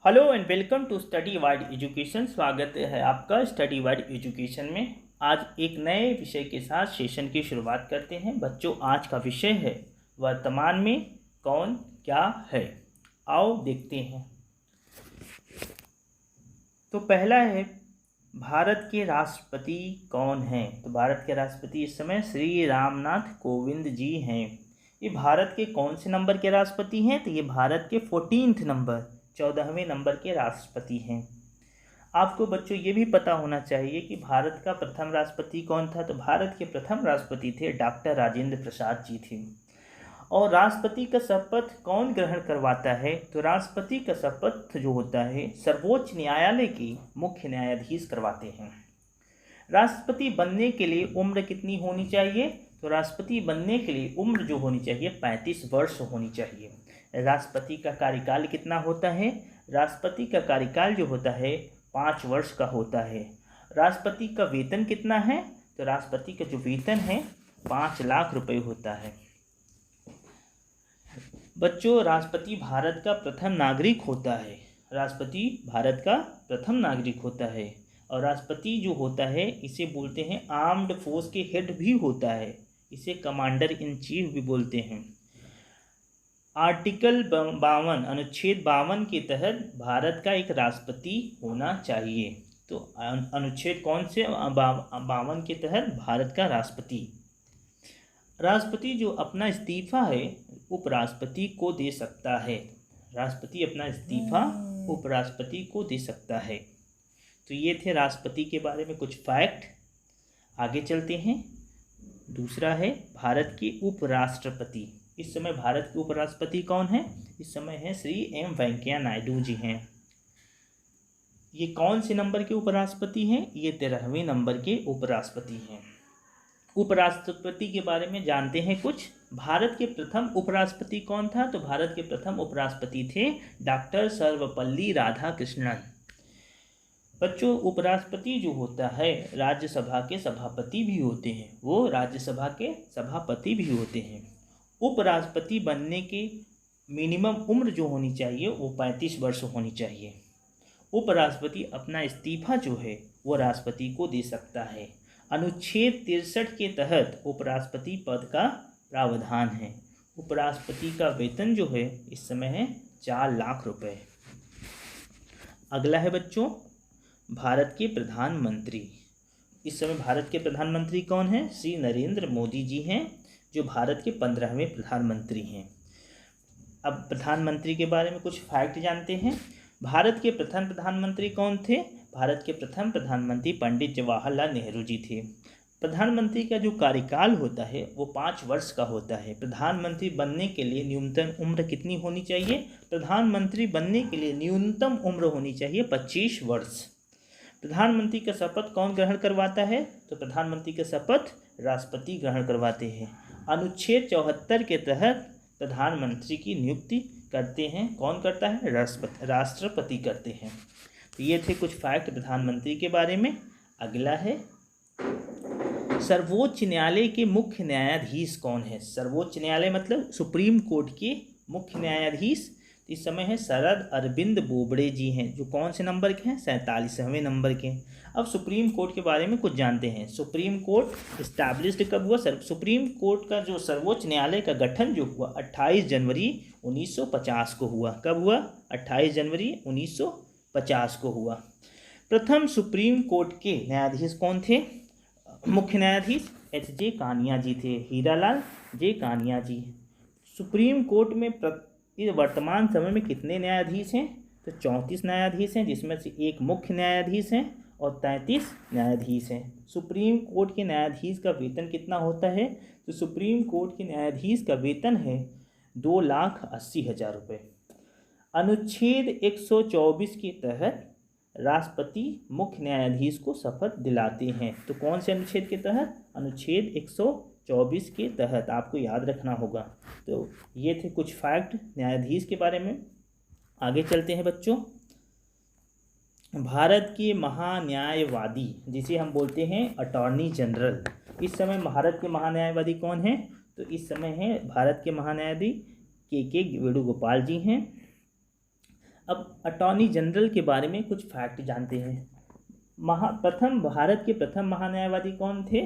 Hello and welcome to study wide education. स्वागत है आपका स्टडी वाइड एजुकेशन में। आज एक नए विषय के साथ सेशन की शुरुआत करते हैं। बच्चों, आज का विषय है वर्तमान में कौन क्या है। आओ देखते हैं। तो पहला है, भारत के राष्ट्रपति कौन हैं। तो भारत के राष्ट्रपति इस समय श्री रामनाथ कोविंद जी हैं। ये भारत के कौन से नंबर के राष्ट्रपति हैं? तो ये भारत के 14th नंबर 14वें नंबर के राष्ट्रपति हैं। आपको बच्चों ये भी पता होना चाहिए कि भारत का प्रथम राष्ट्रपति कौन था। तो भारत के प्रथम राष्ट्रपति थे डॉक्टर राजेंद्र प्रसाद जी थे। और राष्ट्रपति का शपथ कौन ग्रहण करवाता है? तो राष्ट्रपति का शपथ जो होता है सर्वोच्च न्यायालय के मुख्य न्यायाधीश करवाते हैं। राष्ट्रपति बनने के लिए उम्र कितनी होनी चाहिए? तो राष्ट्रपति बनने के लिए उम्र जो होनी चाहिए 35 वर्ष होनी चाहिए। राष्ट्रपति का कार्यकाल कितना होता है? राष्ट्रपति का कार्यकाल जो होता है 5 वर्ष का होता है। राष्ट्रपति का वेतन कितना है? तो राष्ट्रपति का जो वेतन है 5 लाख रुपए होता है। बच्चों, राष्ट्रपति भारत का प्रथम नागरिक होता है। राष्ट्रपति भारत का प्रथम नागरिक होता है। और राष्ट्रपति जो होता है इसे बोलते हैं आर्म्ड फोर्स के हेड भी होता है। इसे कमांडर इन चीफ भी बोलते हैं। आर्टिकल 52 अनुच्छेद 52 के तहत भारत का एक राष्ट्रपति होना चाहिए। तो अनुच्छेद कौन से? 52 के तहत भारत का राष्ट्रपति जो अपना इस्तीफा है उपराष्ट्रपति को दे सकता है। राष्ट्रपति अपना इस्तीफा उपराष्ट्रपति को दे सकता है। तो ये थे राष्ट्रपति के बारे में कुछ फैक्ट। आगे चलते हैं। दूसरा है भारत के उपराष्ट्रपति। इस समय भारत के उपराष्ट्रपति कौन है? इस समय है श्री एम वेंकैया नायडू जी हैं। ये कौन से नंबर के उपराष्ट्रपति हैं? ये 13वें नंबर के उपराष्ट्रपति हैं। उपराष्ट्रपति के बारे में जानते हैं कुछ। भारत के प्रथम उपराष्ट्रपति कौन था? तो भारत के प्रथम उपराष्ट्रपति थे डॉक्टर सर्वपल्ली राधाकृष्णन। बच्चों, उपराष्ट्रपति जो होता है राज्यसभा के सभापति भी होते हैं। वो राज्यसभा के सभापति भी होते हैं। उपराष्ट्रपति बनने की मिनिमम उम्र जो होनी चाहिए वो 35 वर्ष होनी चाहिए। उपराष्ट्रपति अपना इस्तीफा जो है वो राष्ट्रपति को दे सकता है। अनुच्छेद 63 के तहत उपराष्ट्रपति पद का प्रावधान है। उपराष्ट्रपति का वेतन जो है इस समय है 4 लाख रुपए। अगला है बच्चों भारत के प्रधानमंत्री। इस समय भारत के प्रधानमंत्री कौन हैं? श्री नरेंद्र मोदी जी हैं, जो भारत के 15वें प्रधानमंत्री हैं। अब प्रधानमंत्री के बारे में कुछ फैक्ट जानते हैं। भारत के प्रथम प्रधानमंत्री कौन थे? भारत के प्रथम प्रधानमंत्री पंडित जवाहरलाल नेहरू जी थे। प्रधानमंत्री का जो कार्यकाल होता है वो 5 वर्ष का होता है। प्रधानमंत्री बनने के लिए न्यूनतम उम्र कितनी होनी चाहिए? प्रधानमंत्री बनने के लिए न्यूनतम उम्र होनी चाहिए 25 वर्ष। प्रधानमंत्री का शपथ कौन ग्रहण करवाता है? तो प्रधानमंत्री का शपथ राष्ट्रपति ग्रहण करवाते हैं। अनुच्छेद 74 के तहत प्रधानमंत्री की नियुक्ति करते हैं। कौन करता है? राष्ट्रपति करते हैं। तो ये थे कुछ फैक्ट प्रधानमंत्री के बारे में। अगला है सर्वोच्च न्यायालय के मुख्य न्यायाधीश कौन है? सर्वोच्च न्यायालय मतलब सुप्रीम कोर्ट के मुख्य न्यायाधीश इस समय है शरद अरविंद बोबड़े जी हैं, जो कौन से नंबर के हैं? 47वें नंबर के। अब सुप्रीम कोर्ट के बारे में कुछ जानते हैं। सुप्रीम कोर्ट इस्टेब्लिश्ड कब हुआ? सुप्रीम कोर्ट का जो सर्वोच्च न्यायालय का गठन जो हुआ 28 जनवरी 1950 को हुआ। कब हुआ? 28 जनवरी 1950 को हुआ। प्रथम सुप्रीम कोर्ट के न्यायाधीश कौन थे? मुख्य न्यायाधीश H.J. कानिया जी थे। हीरालाल जे कानिया जी। सुप्रीम कोर्ट में वर्तमान समय में कितने न्यायाधीश हैं? तो 34 न्यायाधीश हैं, जिसमें से एक मुख्य न्यायाधीश हैं और 33 न्यायाधीश हैं। सुप्रीम कोर्ट के न्यायाधीश का वेतन कितना होता है? तो सुप्रीम कोर्ट के न्यायाधीश का वेतन है 2,80,000 रुपये। अनुच्छेद 124 के तहत राष्ट्रपति मुख्य न्यायाधीश को शपथ दिलाते हैं। तो कौन से अनुच्छेद के तहत? अनुच्छेद 124 के तहत। आपको याद रखना होगा। तो ये थे कुछ फैक्ट न्यायाधीश के बारे में। आगे चलते हैं बच्चों। भारत के महान्यायवादी जिसे हम बोलते हैं अटॉर्नी जनरल, इस समय भारत के महान्यायवादी कौन हैं? तो इस समय है भारत के महान्यायवादी के वेणुगोपाल जी हैं। अब अटॉर्नी जनरल के बारे में कुछ फैक्ट जानते हैं। भारत के प्रथम महान्यायवादी कौन थे?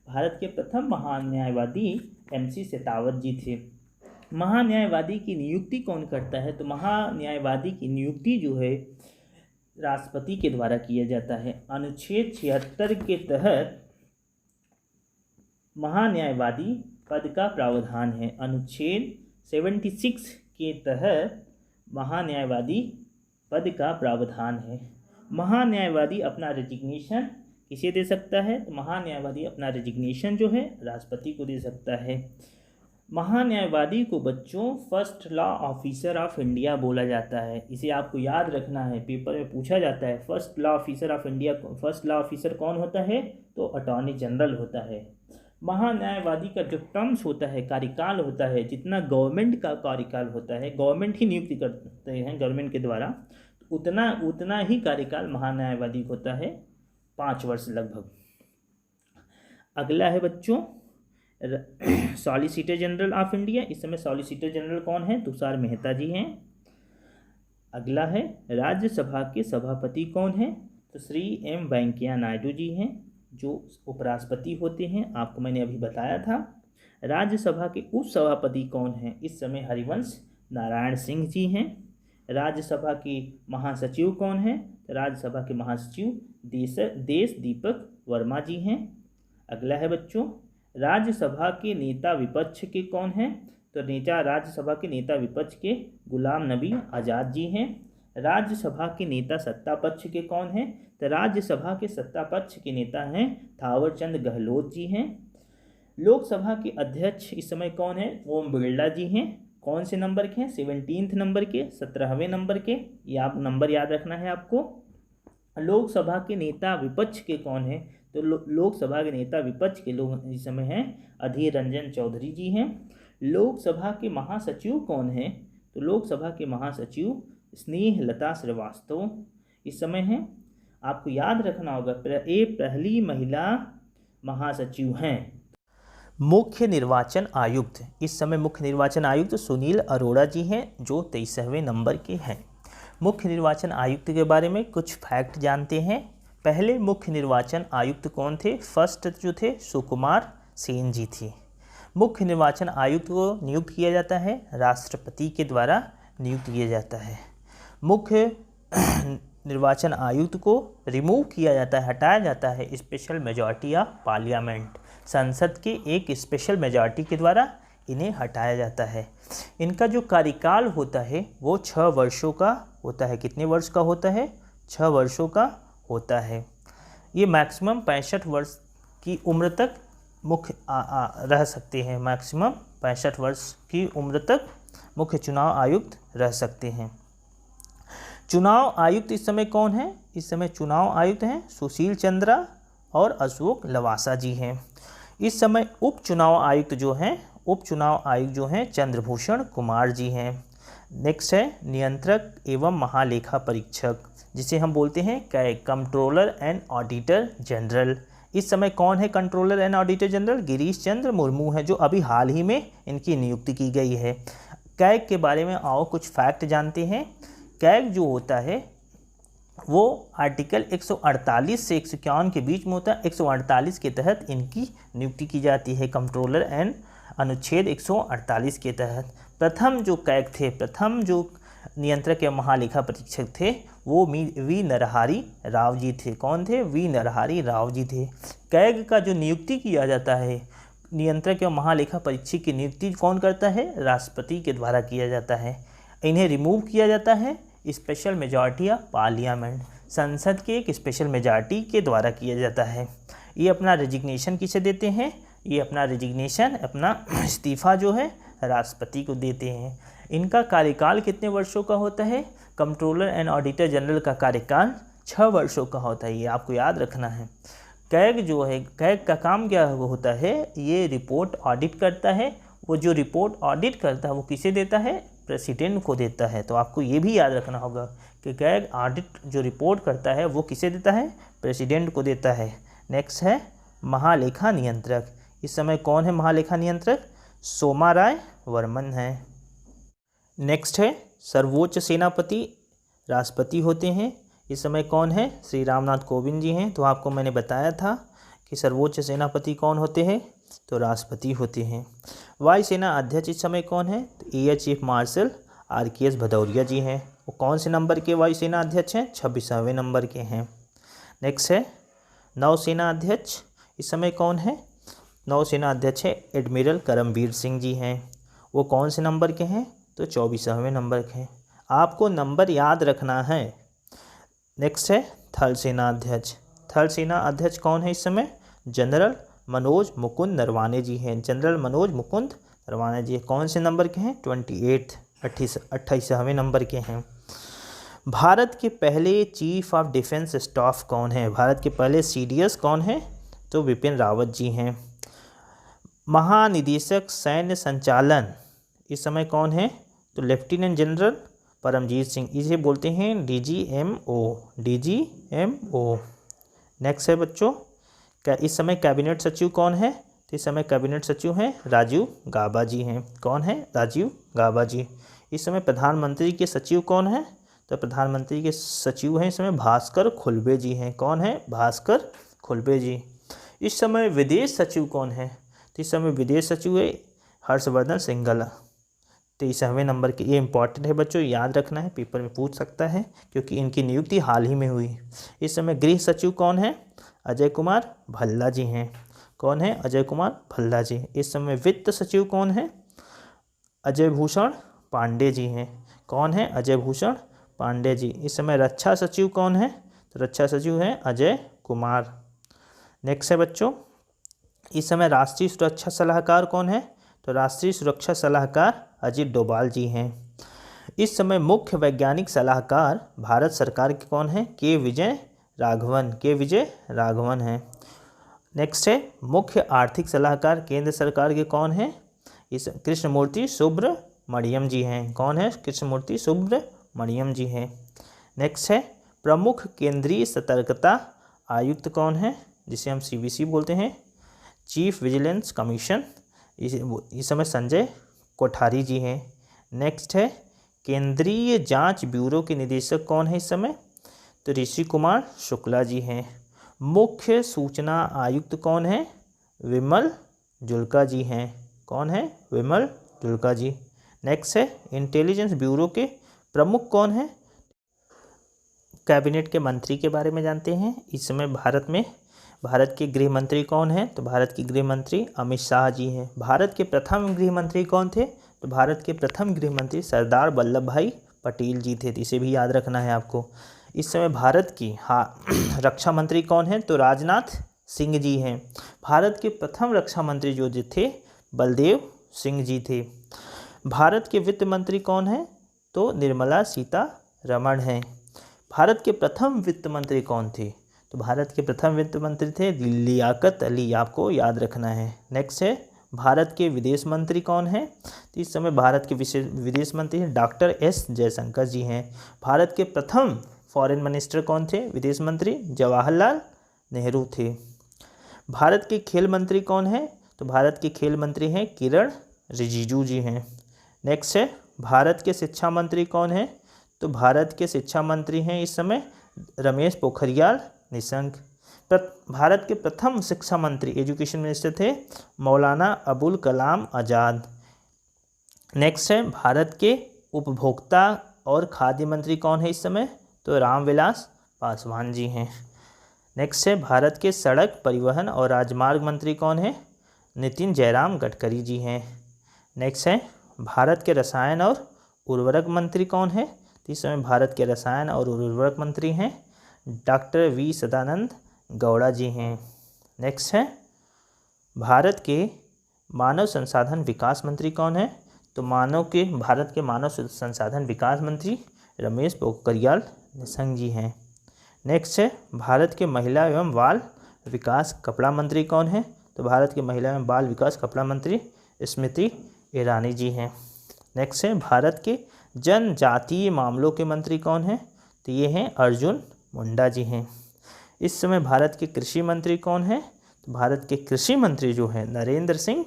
भारत के प्रथम महान्यायवादी MC शेतावत जी थे। महान्यायवादी की नियुक्ति कौन करता है? तो महान्यायवादी की नियुक्ति जो है राष्ट्रपति के द्वारा किया जाता है। अनुच्छेद 76 के तहत महान्यायवादी पद का प्रावधान है। अनुच्छेद 76 के तहत महान्यायवादी पद का प्रावधान है। महान्यायवादी अपना रेजिग्नेशन किसे दे सकता है? तो महान्यायवादी अपना रेजिग्नेशन जो है राष्ट्रपति को दे सकता है। महान्यायवादी को बच्चों first law officer of India बोला जाता है। इसे आपको याद रखना है, पेपर में पूछा जाता है। First law officer of India, first law officer कौन होता है? तो अटॉर्नी जनरल होता है। महान्यायवादी का जो टर्म्स होता है, कार्यकाल होता है, जितना गवर्नमेंट का कार्यकाल होता है, गवर्नमेंट ही नियुक्ति करते हैं गवर्नमेंट के द्वारा, तो उतना ही कार्यकाल महान्यायवादी होता है, 5 वर्ष लगभग। अगला है बच्चों सॉलिसिटर जनरल ऑफ इंडिया। इस समय सॉलिसिटर जनरल कौन है? तुषार मेहता जी हैं। अगला है राज्यसभा के सभापति कौन है? तो श्री M वेंकैया नायडू जी हैं, जो उपराष्ट्रपति होते हैं, आपको मैंने अभी बताया था। राज्यसभा के उपसभापति कौन हैं? इस समय हरिवंश नारायण सिंह जी हैं। राज्यसभा के महासचिव कौन हैं? राज्यसभा के महासचिव देश दीपक वर्मा जी हैं। अगला है बच्चों राज्यसभा के नेता विपक्ष के कौन हैं? तो राज्यसभा के नेता विपक्ष के गुलाम नबी आज़ाद जी हैं। राज्यसभा के नेता सत्ता पक्ष के कौन हैं? तो राज्यसभा के सत्ता पक्ष के नेता हैं थावरचंद गहलोत जी हैं। लोकसभा के अध्यक्ष इस समय कौन है? ओम बिरला जी हैं। कौन से नंबर के हैं? 17 नंबर के, 17वें नंबर के। ये आप नंबर याद रखना है आपको। लोकसभा के नेता विपक्ष के कौन है? तो लोकसभा के नेता विपक्ष के लोग इस समय हैं अधीर रंजन चौधरी जी हैं। लोकसभा के महासचिव कौन है? तो लोकसभा के महासचिव स्नेहलता श्रीवास्तव इस समय हैं। आपको याद रखना होगा ये पहली महिला महासचिव हैं। मुख्य निर्वाचन आयुक्त इस समय मुख्य निर्वाचन आयुक्त सुनील अरोड़ा जी हैं, जो 23वें नंबर के हैं। मुख्य निर्वाचन आयुक्त के बारे में कुछ फैक्ट जानते हैं। पहले मुख्य निर्वाचन आयुक्त कौन थे? फर्स्ट जो थे सुकुमार सेन जी थे। मुख्य निर्वाचन आयुक्त को नियुक्त किया जाता है राष्ट्रपति के द्वारा नियुक्त किया जाता है। मुख्य निर्वाचन आयुक्त को रिमूव किया जाता है, हटाया जाता है स्पेशल मेजॉरिटी ऑफ पार्लियामेंट, संसद के एक स्पेशल मेजॉरिटी के द्वारा इन्हें हटाया जाता है। इनका जो कार्यकाल होता है वो 6 वर्षों का होता है। कितने वर्ष का होता है? 6 वर्षों का होता है। ये मैक्सिमम 65 वर्ष की उम्र तक मुख्य रह सकते हैं। मैक्सिमम 65 वर्ष की उम्र तक मुख्य चुनाव आयुक्त रह सकते हैं। चुनाव आयुक्त इस समय कौन है? इस समय चुनाव आयुक्त हैं सुशील चंद्रा और अशोक लवासा जी हैं। इस समय उप चुनाव आयुक्त जो हैं चंद्रभूषण कुमार जी हैं। नेक्स्ट है नियंत्रक एवं महालेखा परीक्षक, जिसे हम बोलते हैं कंट्रोलर एंड ऑडिटर जनरल। इस समय कौन है controller and auditor general? Girish Chandra Murmu है, जो अभी हाल ही में इनकी नियुक्ति की गई है। कैग के बारे में आओ कुछ फैक्ट जानते हैं। कैग जो होता है वो आर्टिकल 148 से 151 के बीच में होता है। 148 के तहत इनकी नियुक्ति की जाती है कंट्रोलर एंड अनुच्छेद 148 के तहत। प्रथम जो कैग थे, प्रथम जो नियंत्रक या महालेखा परीक्षक थे वो वी नरहरि राव जी थे। कौन थे? वी नरहरि राव जी थे। कैग का जो नियुक्ति किया जाता है, नियंत्रक या महालेखा परीक्षक की नियुक्ति कौन करता है? राष्ट्रपति के द्वारा किया जाता है। इन्हें रिमूव किया जाता है स्पेशल मेजॉरिटी ऑफ पार्लियामेंट, संसद के एक स्पेशल मेजॉरिटी के द्वारा किया जाता है। ये अपना रेजिग्नेशन किसे देते हैं? ये अपना रेजिग्नेशन, अपना इस्तीफा जो है राष्ट्रपति को देते हैं। इनका कार्यकाल कितने वर्षों का होता है? कंट्रोलर एंड ऑडिटर जनरल का कार्यकाल 6 वर्षों का होता है। ये आपको याद रखना है। कैग जो है, कैग का काम क्या होता है? ये रिपोर्ट ऑडिट करता है। वो जो रिपोर्ट ऑडिट करता है वो किसे देता है? प्रेसिडेंट को देता है। तो आपको ये भी याद रखना होगा कि कैग ऑडिट जो रिपोर्ट करता है वो किसे देता है? प्रेसिडेंट को देता है। नेक्स्ट है महालेखा नियंत्रक। इस समय कौन है महालेखा नियंत्रक? सोमा राय वर्मन है। नेक्स्ट है सर्वोच्च सेनापति राष्ट्रपति होते हैं इस समय कौन है? श्री रामनाथ कोविंद जी हैं। तो आपको मैंने बताया था कि सर्वोच्च सेनापति कौन होते हैं? तो राष्ट्रपति होते हैं। वायुसेना अध्यक्ष इस समय कौन है? तो air chief marshal RKS Bhadauria ji हैं। वो कौन से नंबर के वायुसेना अध्यक्ष हैं? 26वें नंबर के हैं। नेक्स्ट है नौसेना अध्यक्ष इस समय कौन है? नौसेना अध्यक्ष है एडमिरल करमबीर सिंह जी हैं। वो कौन से नंबर के हैं? तो 24वें नंबर के हैं। आपको नंबर याद रखना है। नेक्स्ट है थल सेना अध्यक्ष। थल सेना अध्यक्ष कौन है इस समय? जनरल मनोज मुकुंद नरवाने जी हैं। जनरल मनोज मुकुंद नरवाने जी कौन से नंबर के हैं? 28वें नंबर के हैं। भारत के पहले चीफ ऑफ डिफेंस स्टाफ कौन है? भारत के पहले CDS कौन है? तो विपिन रावत जी हैं। महानिदेशक सैन्य संचालन इस समय कौन है? तो लेफ्टिनेंट जनरल परमजीत सिंह, इसे बोलते हैं DGMO। नेक्स्ट है बच्चों, इस समय कैबिनेट सचिव कौन है? तो इस समय कैबिनेट सचिव हैं राजीव गाबा जी हैं। कौन है? राजीव गाबा जी। इस समय प्रधानमंत्री के सचिव कौन है? तो प्रधानमंत्री के सचिव हैं इस समय भास्कर खुलबे जी हैं। कौन है? भास्कर खुलबे जी। इस समय विदेश सचिव कौन है? तो इस समय विदेश सचिव है हर्षवर्धन श्रृंगला। 23वें नंबर के। ये इंपॉर्टेंट है बच्चों, याद रखना है, पेपर में पूछ सकता है क्योंकि इनकी नियुक्ति हाल ही में हुई। इस समय गृह सचिव कौन है? अजय कुमार भल्ला जी हैं। कौन है? अजय कुमार भल्ला जी। इस समय वित्त सचिव कौन है? अजय भूषण पांडे जी हैं। कौन है? अजय भूषण पांडे जी। इस समय रक्षा सचिव कौन है? तो रक्षा सचिव हैं अजय कुमार। नेक्स्ट है बच्चों, इस समय राष्ट्रीय सुरक्षा सलाहकार कौन है? तो राष्ट्रीय सुरक्षा सलाहकार अजीत डोभाल जी हैं। इस समय मुख्य वैज्ञानिक सलाहकार भारत सरकार के कौन है? के विजय राघवन हैं। नेक्स्ट है मुख्य आर्थिक सलाहकार केंद्र सरकार के कौन है? इस कृष्णमूर्ति सुब्रमण्यम जी हैं। कौन है? कृष्णमूर्ति सुब्रमण्यम जी हैं। नेक्स्ट है प्रमुख केंद्रीय सतर्कता आयुक्त कौन है? जिसे हम CVC बोलते हैं, चीफ विजिलेंस कमीशन। इस समय संजय कोठारी जी हैं। नेक्स्ट है केंद्रीय जांच ब्यूरो के निदेशक कौन है इस समय? तो ऋषि कुमार शुक्ला जी हैं। मुख्य सूचना आयुक्त कौन है? विमल जुल्का जी हैं। कौन है? विमल जुल्का जी। नेक्स्ट है इंटेलिजेंस ब्यूरो के प्रमुख कौन है? कैबिनेट के मंत्री के बारे में जानते हैं। इस समय भारत के गृह मंत्री कौन है? तो भारत के गृह मंत्री अमित शाह जी हैं। भारत के प्रथम गृह मंत्री कौन थे? तो भारत के प्रथम गृह मंत्री सरदार वल्लभ भाई पटेल जी थे। तो इसे भी याद रखना है आपको। इस समय भारत की रक्षा मंत्री कौन है? तो राजनाथ सिंह जी हैं। भारत के प्रथम रक्षा मंत्री जो थे बलदेव सिंह जी थे। भारत के वित्त मंत्री कौन है? तो निर्मला सीतारमण हैं। भारत के प्रथम वित्त मंत्री कौन थे? तो भारत के प्रथम वित्त मंत्री थे लियाकत अली, आपको याद रखना है। नेक्स्ट है भारत के विदेश मंत्री कौन है? तो इस समय भारत के विदेश मंत्री हैं डॉक्टर S जयशंकर जी हैं। भारत के प्रथम फॉरेन मिनिस्टर कौन थे? विदेश मंत्री जवाहरलाल नेहरू थे। भारत के खेल मंत्री कौन है? तो भारत के खेल मंत्री हैं किरण रिजिजू जी हैं। नेक्स्ट है भारत के शिक्षा मंत्री कौन है? तो भारत के शिक्षा मंत्री हैं इस समय रमेश पोखरियाल निशंक। भारत के प्रथम शिक्षा मंत्री एजुकेशन मिनिस्टर थे मौलाना अबुल कलाम आज़ाद। नेक्स्ट है भारत के उपभोक्ता और खाद्य मंत्री कौन है इस समय? तो रामविलास पासवान जी हैं। नेक्स्ट है भारत के सड़क परिवहन और राजमार्ग मंत्री कौन है? नितिन जयराम गडकरी जी हैं। नेक्स्ट है भारत के रसायन और उर्वरक मंत्री कौन है? तो इस समय भारत के रसायन और उर्वरक मंत्री हैं डॉक्टर V सदानंद गौड़ा जी हैं। नेक्स्ट है भारत के मानव संसाधन विकास मंत्री कौन है? तो भारत के मानव संसाधन विकास मंत्री रमेश पोखरियाल निशंक जी हैं। नेक्स्ट है भारत के महिला एवं बाल विकास कपड़ा मंत्री कौन है? तो भारत के महिला एवं बाल विकास कपड़ा मंत्री स्मृति ईरानी जी हैं। नेक्स्ट है भारत के जनजातीय मामलों के मंत्री कौन हैं? तो ये हैं अर्जुन मुंडा जी हैं। इस समय भारत के कृषि मंत्री कौन है? तो भारत के कृषि मंत्री जो हैं नरेंद्र सिंह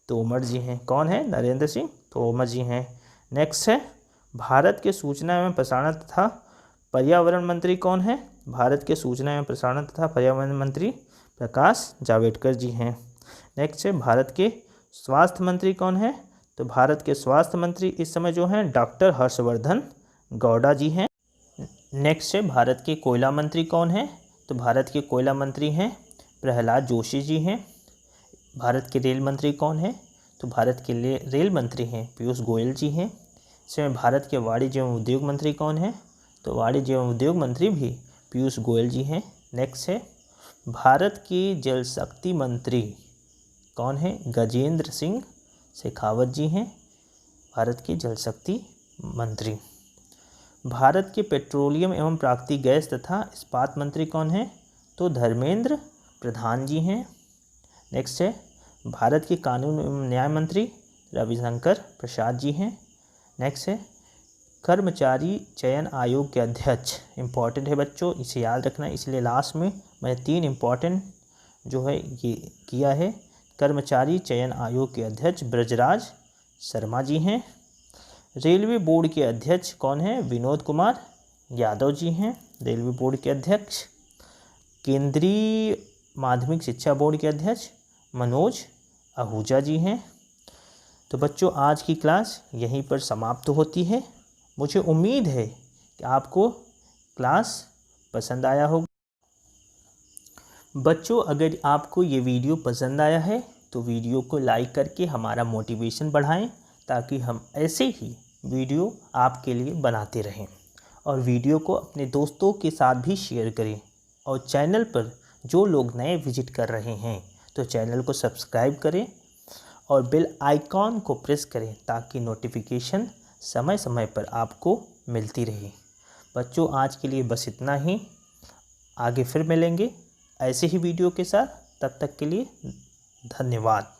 तोमर जी हैं। कौन है? नरेंद्र सिंह तोमर जी हैं। नेक्स्ट है भारत के सूचना एवं प्रसारण तथा पर्यावरण मंत्री कौन है? भारत के सूचना एवं प्रसारण तथा पर्यावरण मंत्री प्रकाश जावड़ेकर जी हैं। नेक्स्ट है भारत के स्वास्थ्य मंत्री कौन है? तो भारत के स्वास्थ्य मंत्री इस समय जो हैं डॉक्टर हर्षवर्धन गौड़ा जी हैं। नेक्स्ट है भारत के कोयला मंत्री कौन है? तो भारत के कोयला मंत्री हैं प्रहलाद जोशी जी हैं। भारत के रेल मंत्री कौन है? तो भारत के रेल मंत्री हैं पीयूष गोयल जी हैं। इसमें भारत के वाणिज्य एवं उद्योग मंत्री कौन है? तो वाणिज्य एवं उद्योग मंत्री भी पीयूष गोयल जी हैं। नेक्स्ट है भारत के जल शक्ति मंत्री कौन है? गजेंद्र सिंह शेखावत जी हैं भारत के जल शक्ति मंत्री। भारत के पेट्रोलियम एवं प्राकृतिक गैस तथा इस्पात मंत्री कौन है? तो धर्मेंद्र प्रधान जी हैं। नेक्स्ट है भारत के कानून एवं न्याय मंत्री रविशंकर प्रसाद जी हैं। नेक्स्ट है कर्मचारी चयन आयोग के अध्यक्ष, इम्पॉर्टेंट है बच्चों, इसे याद रखना, इसलिए लास्ट में मैंने 3 इम्पॉर्टेंट जो है ये किया है। कर्मचारी चयन आयोग के अध्यक्ष ब्रजराज शर्मा जी हैं। रेलवे बोर्ड के अध्यक्ष कौन है? विनोद कुमार यादव जी हैं रेलवे बोर्ड के अध्यक्ष। केंद्रीय माध्यमिक शिक्षा बोर्ड के अध्यक्ष मनोज आहूजा जी हैं। तो बच्चों आज की क्लास यहीं पर समाप्त होती है। मुझे उम्मीद है कि आपको क्लास पसंद आया होगा। बच्चों अगर आपको ये वीडियो पसंद आया है तो वीडियो को लाइक करके हमारा मोटिवेशन बढ़ाएं, ताकि हम ऐसे ही वीडियो आपके लिए बनाते रहें। और वीडियो को अपने दोस्तों के साथ भी शेयर करें। और चैनल पर जो लोग नए विजिट कर रहे हैं तो चैनल को सब्सक्राइब करें और बेल आइकॉन को प्रेस करें, ताकि नोटिफिकेशन समय समय पर आपको मिलती रहे। बच्चों आज के लिए बस इतना ही। आगे फिर मिलेंगे ऐसे ही वीडियो के साथ। तब तक के लिए धन्यवाद।